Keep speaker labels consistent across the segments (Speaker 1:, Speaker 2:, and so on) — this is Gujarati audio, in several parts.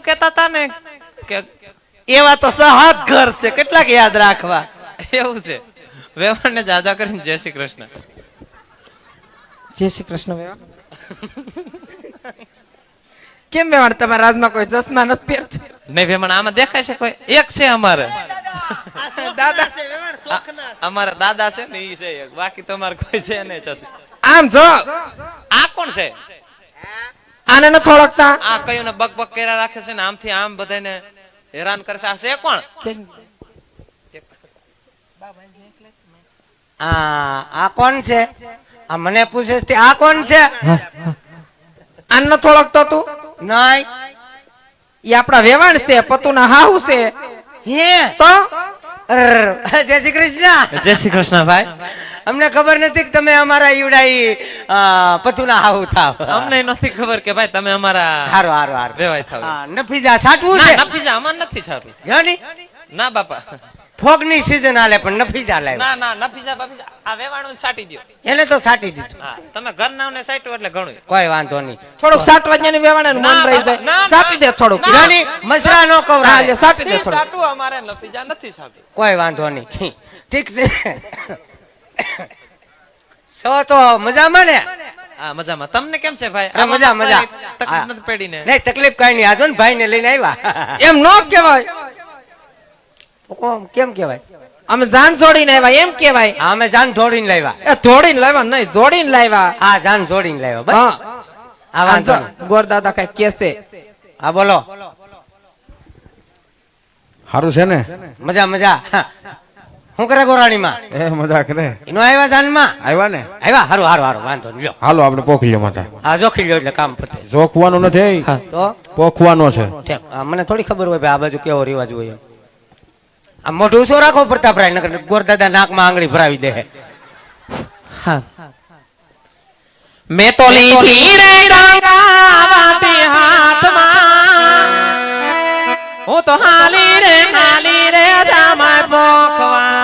Speaker 1: કહેતા હતા ને કે
Speaker 2: એવા તો સહાત ઘર છે, કેટલાક યાદ રાખવા.
Speaker 1: એવું છે. વેવાણને જાજા કરીને જય શ્રી કૃષ્ણ.
Speaker 3: જય શ્રી કૃષ્ણ વેવાણ. કેમ વેવાણ તમારા રાજમાં કોઈ ચશ્મા નથી પહેરતું?
Speaker 1: નહીં વેવાણ, આમાં દેખાય છે કોઈ? એક છે અમારે
Speaker 3: દાદા
Speaker 1: અમારા દાદા છે ને ઈ છે એક, બાકી તમારે કોઈ છે નહીં ચશ્મા.
Speaker 3: આમ જો
Speaker 1: આ કોણ છે?
Speaker 3: આને ન થોડકતા
Speaker 1: આ કયું ને બક બક કર્યા રાખે છે ને આમથી આમ બધાને હેરાન કરે છે. આ છે કોણ?
Speaker 2: આ કોણ છે? આ મને પૂછે છે આ કોણ છે?
Speaker 3: આને ન થોડકતો તું?
Speaker 2: નહીં.
Speaker 3: ઈ આપડા વેવાણ છે, પતુના હાહુ છે.
Speaker 2: હે
Speaker 3: તો
Speaker 2: જય શ્રી કૃષ્ણ.
Speaker 1: જય શ્રી કૃષ્ણ ભાઈ.
Speaker 2: અમને ખબર નથી કે તમે અમારા ઈવડાઈ પતુના હાહુ થાવ.
Speaker 1: અમને નથી ખબર કે ભાઈ તમે અમારા
Speaker 2: હારો હારો હારો
Speaker 1: વેવાય થાવ.
Speaker 2: નફીજા સાટવું છે?
Speaker 1: ના નફીજા અમાર નથી સારું.
Speaker 2: જાની
Speaker 1: ના બાપા,
Speaker 2: ફોગની સીઝન હાલે પણ નફીજા લાવ્યા.
Speaker 1: ના ના નફીજા બાફીજા આ વેવાણું સાટી દ્યો.
Speaker 2: એને તો સાટી દીધું.
Speaker 1: હા તમે ઘરનાઓને સાટ્યું એટલે ઘણું.
Speaker 2: કોઈ વાંધો નહીં.
Speaker 3: થોડુંક સાટવા જ્ઞાની વેવાણ મન રહી જાય. સાટી દે થોડુંક.
Speaker 2: જાની મસરા નો
Speaker 3: હા
Speaker 2: કવરાય.
Speaker 3: લે સાટી દે થોડુંક.
Speaker 1: સાટું અમારે નફીજા નથી સાટું.
Speaker 2: કોઈ વાંધો નહીં. ઠીક છે. સો તો મજામાં ને?
Speaker 1: હા મજામાં. તમને કેમ છે ભાઈ?
Speaker 2: અરે મજા મજા.
Speaker 1: તકલીફ નથી પડી ને?
Speaker 2: નહીં તકલીફ કઈ નહીં. આજો ને ભાઈ ને લઈને આવ્યા.
Speaker 3: એમ નો કહેવાય.
Speaker 2: કેમ કેવાય?
Speaker 3: અમે જાન જોડીને આવ્યા એમ કહેવાય.
Speaker 2: અમે જાન જોડીને લાવ્યા.
Speaker 3: એ જોડીને લાવ્યા નહીં, જોડીને લાવ્યા.
Speaker 2: આ જાન જોડીને લાવ્યા. બસ
Speaker 3: હા
Speaker 2: આ વાંધો નહીં.
Speaker 3: ગોર દાદા કઈ કેસે.
Speaker 2: હા બોલો.
Speaker 4: સારું છે ને?
Speaker 2: મજા મજા. શું કરે ગોરાણીમાં?
Speaker 4: એ મજા કરે.
Speaker 2: એનો આવ્યા જાનમાં?
Speaker 4: આવ્યા ને?
Speaker 2: આવ્યા. હારું હારું હારું વાંધો નહીં. લ્યો
Speaker 4: હાલો આપણે પોખીએ માતા.
Speaker 2: આ જોખી લ્યો એટલે કામ પતે.
Speaker 4: જોખવાનો નથી,
Speaker 2: તો
Speaker 4: પોખવાનો છે.
Speaker 2: ઠીક. મને થોડી ખબર હોય ભાઈ આ બાજુ કેવો રિવાજ હોય એમ. આ મોઢું ઊંચો રાખો પ્રતાપરાય, નકર ગોરદાદા નાકમાં આંગળી ભરાવી દે.
Speaker 3: હા
Speaker 1: મેં તો લીધી રે ગંગાવતી હાથમાં, હું તો હાલી રે જામાય પોખવા.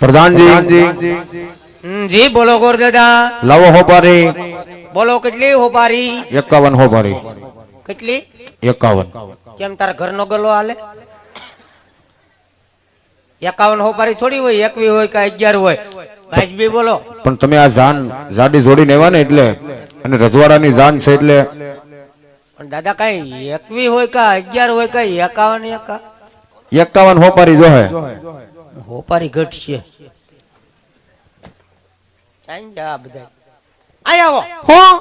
Speaker 4: પ્રધાનજી
Speaker 2: જી બોલો ગોર દાદા.
Speaker 4: લાવો હોપારી
Speaker 2: બોલો કેટલી હોપારી?
Speaker 4: 51 હોપારી
Speaker 2: કેટલી?
Speaker 4: 51.
Speaker 2: કેમ તારા ઘરનો ગલ્લો હાલે? 51 હોપારી થોડી હોય, 21 હોય કે 11 હોય. ભાઈ બોલો.
Speaker 4: પણ તમે આ જાન જાડી જોડીને આવ્યા ને એટલે, અને રજવાડાની જાન છે એટલે
Speaker 2: પણ દાદા કઈ 21 હોય કે 11 હોય કે 51
Speaker 4: 51 હોપારી જોહે.
Speaker 2: હોપારી ઘટશે. ચાંદા બધા આય આવો.
Speaker 3: હું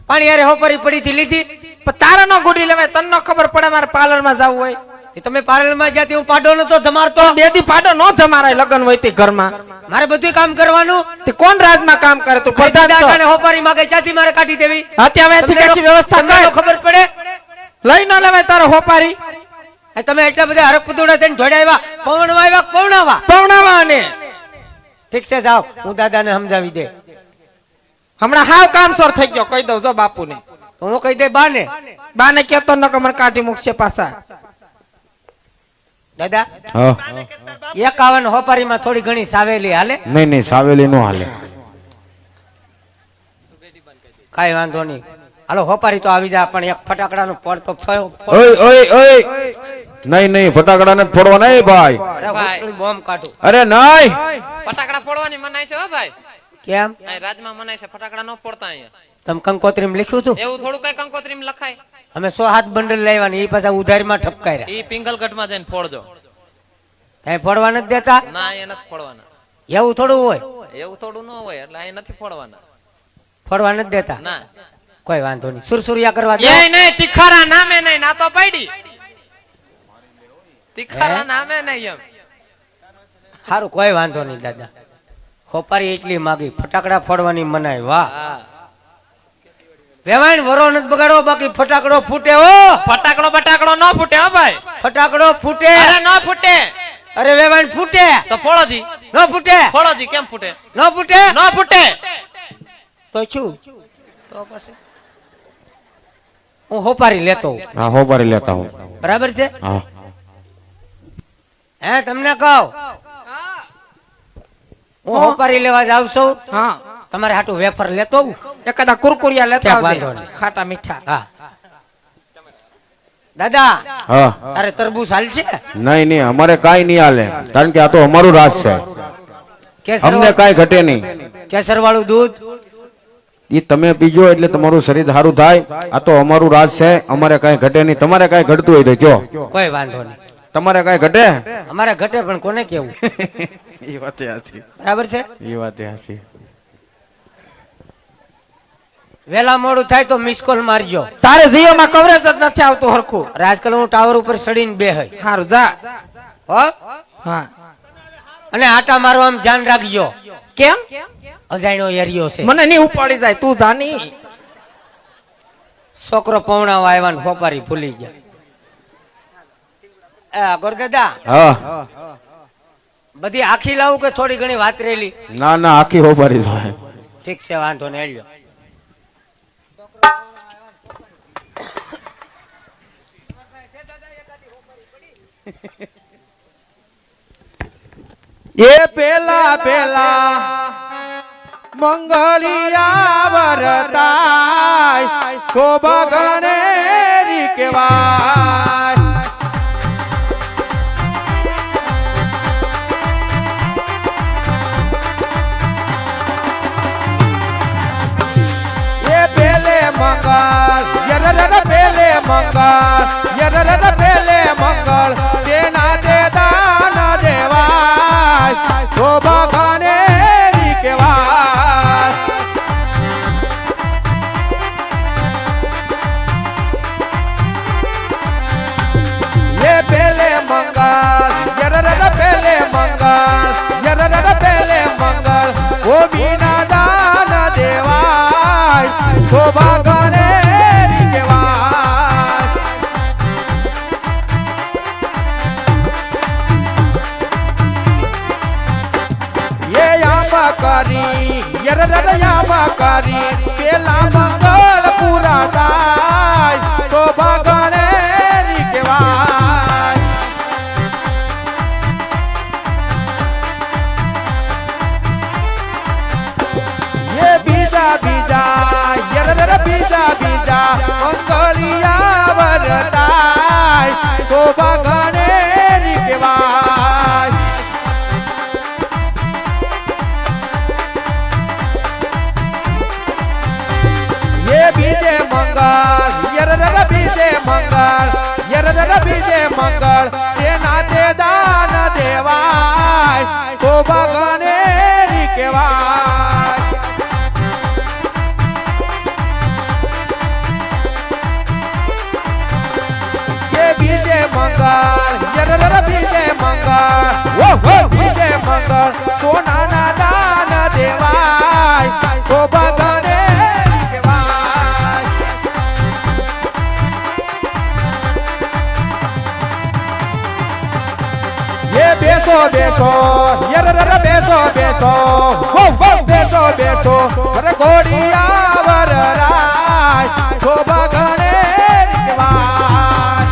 Speaker 2: પાણી યારે હોપારી પડી થી લીધી.
Speaker 3: પણ તારા નો ગુડી લેવાય, તને નો ખબર પડે મારે પાર્લર માં જવું હોય.
Speaker 2: એ તમે પાર્લર માં જાતી હું પાડો નતો ધમારતો.
Speaker 3: બેદી પાડો નો તમારા લગન હોય તે ઘરમાં.
Speaker 2: મારે બધું કામ કરવાનું.
Speaker 3: તે કોણ રાજમાં કામ કરે? તું પ્રધાન છો.
Speaker 2: દાદાને હોપારી માગે જાતી મારે કાઢી દેવી.
Speaker 3: અત્યારે અહીંથી કાઢી વ્યવસ્થા
Speaker 2: તમને
Speaker 3: કર.
Speaker 2: ખબર પડે?
Speaker 3: લઈ ન લેવાય તારો હોપારી.
Speaker 2: આ તમે એટલા બધા હરકપુતોડા થઈને જોડાવ્યા, પવણવા આવ્યા, પવણાવા.
Speaker 3: પવણાવા ને
Speaker 2: ઠીક છે જાઓ, હું દાદાને સમજાવી દે.
Speaker 3: હમણાં હાવ કામસોર થઈ ગયો, કહી દઉં જો બાપુને.
Speaker 2: હું કહી દે બાને.
Speaker 3: બાને કેતો ન કે મને કાઢી મૂકશે પાછા.
Speaker 2: દાદા
Speaker 4: હા
Speaker 2: 51 હોપારીમાં થોડી ઘણી સાવેલી હાલે?
Speaker 4: નહીં સાવેલી નો હાલે.
Speaker 2: કાઈ વાંધો નહીં, હાલો હોપારી તો આવી જા, પણ એક ફટાકડાનો પડ તો થયો.
Speaker 4: ઓય ઓય ઓય નહીં ફટાકડા ને ફોડવા નહીં ભાઈ.
Speaker 1: ભાઈ.
Speaker 2: બોમ્બ કાઢું.
Speaker 4: અરે નહીં
Speaker 1: ફટાકડા ફોડવાની મનાય છે હો ભાઈ.
Speaker 2: કેમ?
Speaker 1: અહીં રાજમાં મનાય છે ફટાકડા ન ફોડતા અહીંયા.
Speaker 2: તમે કંકોત્રીમાં લખ્યું હતું?
Speaker 1: એવું થોડું કઈ કંકોત્રીમાં લખાય.
Speaker 2: અમે 107 બંડલ લાવ્યા ને એ પાછા ઉધારીમાં ઠપકાર્યા.
Speaker 1: ઈ પિંગલગઢમાં જઈને ફોડજો.
Speaker 2: કઈ ફોડવા નથી દેતા?
Speaker 1: ના એ નથી ફોડવાના.
Speaker 2: એવું થોડું હોય?
Speaker 1: એવું થોડું ન હોય, એટલે અહીં નથી ફોડવાના.
Speaker 2: ફોડવા નથી દેતા?
Speaker 1: ના
Speaker 2: કોઈ વાંધો નહીં, સુરસુરિયા કરવા દે.
Speaker 1: એ નહીં, તીખારા નામે નહીં, ના તો પડી. તીખારા નામે નહીં એમ.
Speaker 2: સારું, કોઈ વાંધો નહીં દાદા. હોપારી એટલી માગી, ફટાકડા ફોડવાની મનાય. વાહ
Speaker 1: હા.
Speaker 2: વેવાણ વરો નથી બગાડો, બાકી ફટાકડો ફૂટે. ઓ
Speaker 1: ફટાકડો ન ફૂટે હો ભાઈ.
Speaker 2: ફટાકડો ફૂટે.
Speaker 1: અરે ન ફૂટે.
Speaker 2: અરે વેવાણ ફૂટે.
Speaker 1: તો ફોડોજી.
Speaker 2: ન ફૂટે.
Speaker 1: ફોડોજી કેમ ફૂટે?
Speaker 2: ન ફૂટે.
Speaker 1: ન ફૂટે.
Speaker 2: તો શું?
Speaker 1: તો પછી
Speaker 2: હું હોપારી લેતો હોઉં.
Speaker 4: હા હોપારી લેતા હું.
Speaker 2: બરાબર છે?
Speaker 4: હા
Speaker 2: હે તમને કહું, હું હોપારી લેવા જાવ છું.
Speaker 3: હા
Speaker 2: તમારે હાટું વેફર લેતો હોઉં.
Speaker 3: એકાદા કુરકુરિયા લેતા
Speaker 2: ક્યાં
Speaker 3: આવજે.
Speaker 2: વાંધો નહીં.
Speaker 3: ખાટા મીઠા.
Speaker 2: હા દાદા
Speaker 4: હા
Speaker 2: તારે તરબૂચ હાલશે?
Speaker 4: નહીં અમારે કાઈ નહીં હાલે, કારણ કે આ તો અમારું રાજ છે.
Speaker 2: કેસર
Speaker 4: અમને કાઈ ઘટે નહીં.
Speaker 2: કેસર વાળું દૂધ?
Speaker 4: ઈ તમે પીજો એટલે તમારું શરીર સારું થાય. આ તો અમારું રાજ છે, અમારે કાઈ ઘટે નહીં. તમારે કાઈ ઘટતું હોય તો કયો.
Speaker 2: કોઈ વાંધો નહીં,
Speaker 4: તમારે કાઈ ઘટે?
Speaker 2: અમારે ઘટે પણ કોને કેવું?
Speaker 4: એ વાત હાચી.
Speaker 2: બરાબર છે?
Speaker 4: એ વાત હાચી.
Speaker 2: વેલા મોડું થાય તો મિસ કોલ મારજો.
Speaker 3: તારે જીઓ માં કવરેજ જ નથી આવતું હરખું.
Speaker 2: આજકાલ હું ટાવર ઉપર ચડીને બેહય.
Speaker 3: હારું જા.
Speaker 2: હો
Speaker 3: હા
Speaker 2: અને આટા મારવામાં ધ્યાન રાખજો.
Speaker 3: કેમ?
Speaker 2: અજાણ્યો એરિયો છે.
Speaker 3: મને નહીં ઉપાડી જાય, તું જાની.
Speaker 2: છોકરો પવણાવા આવ્યા ને હોપારી ભૂલી ગયા. ગોરદાદા
Speaker 4: હા
Speaker 2: બધી આખી લાવું કે થોડી ઘણી વાત રહેલી?
Speaker 4: ના આખી હોપારી જોઈએ.
Speaker 2: ઠીક છે, વાંધો ને હેલ્યો.
Speaker 3: એ પેલા મંગલિયા વરતાય શોભા ગણેરી કેવાય. એ પેલે મંગળ યરર પેલે મંગળ યરર પેલે મંગળ તેના દે દાન દેવાય શોભા ગણેરી કેવાય. એ પેલે મંગળ યરર પેલે મંગળ યરર પેલે મંગળ ગોબીના દાન દેવાય શોભા ગણેરી કેવાય. એ આંબા કરી યરર આંબા કરી પેલા મંગળ પૂરા થાય શોભા ગણેરી કેવાય.
Speaker 5: વરતાય શોભા ગણેરી કહેવાય. ये बीजे मंगल यर बीजे मंगल यर बीजे मंगल ये नाते दान देवाय शोभा गणेरी कहेवाय. ये बीजे मंगल यर बीजे मंगल वो बीजे मंगल सोना ना दान देवाय शोभा गणेरी कहेवाय. ये बेसो बेसो यर बेसो बेसो वो बेसो बेसो अरे घोड़िया वर राय शोभा गणेरी कहेवाय.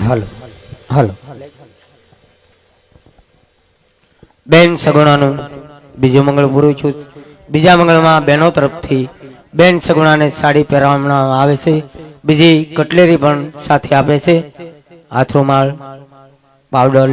Speaker 2: હાલો હાલો બેન સગુણાનું બીજું મંગળ પૂરું છું. બીજા મંગળમાં બહેનો તરફથી બેન સગુણાને સાડી પહેરાવવામાં આવે છે. બીજી કટલેરી પણ સાથે આપે છે. હાથ રૂમાલ પાવડર